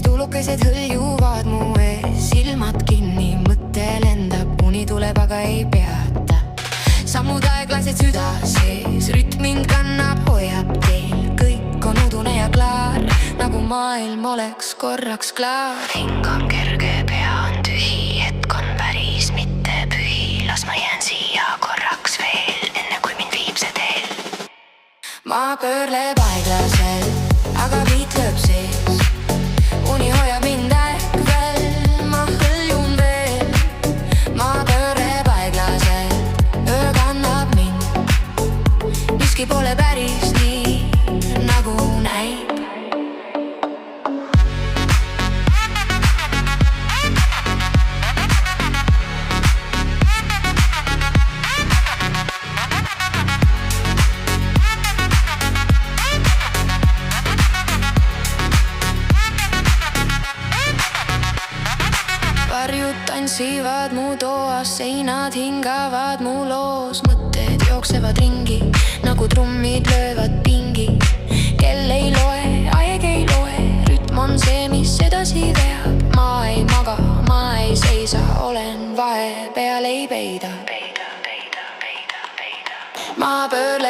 Tulukesed hõljuvad mu ees, silmad kinni, mõte lendab, uni tuleb, aga ei peata. Sammud aeglased süda sees, rütm mind kannab, hoiab teel. Kõik on udune ja klaar, nagu maailm oleks korraks klaar. Hing on kerge, pea on tühi, hetk on päris mitte pühi. Las ma jään siia korraks veel, enne kui mind viib see teel. Ma pöörleb aeglaselt, aga viit lööb sees. Uni hoiab mind äkvel, ma hõljun veel. Ma pöörleb aeglaselt, öö kannab mind. Miski pole päris nii, nagu näib. Varjud tantsivad mu toas, seinad hingavad mu loos. Mõtted jooksevad ringi, nagu trummid löövad pingi. Kell ei loe, aeg ei loe, rütm on see, mis edasi veab. Ma ei maga, ma ei seisa, olen vahepeal ei peida. Ma pöörlen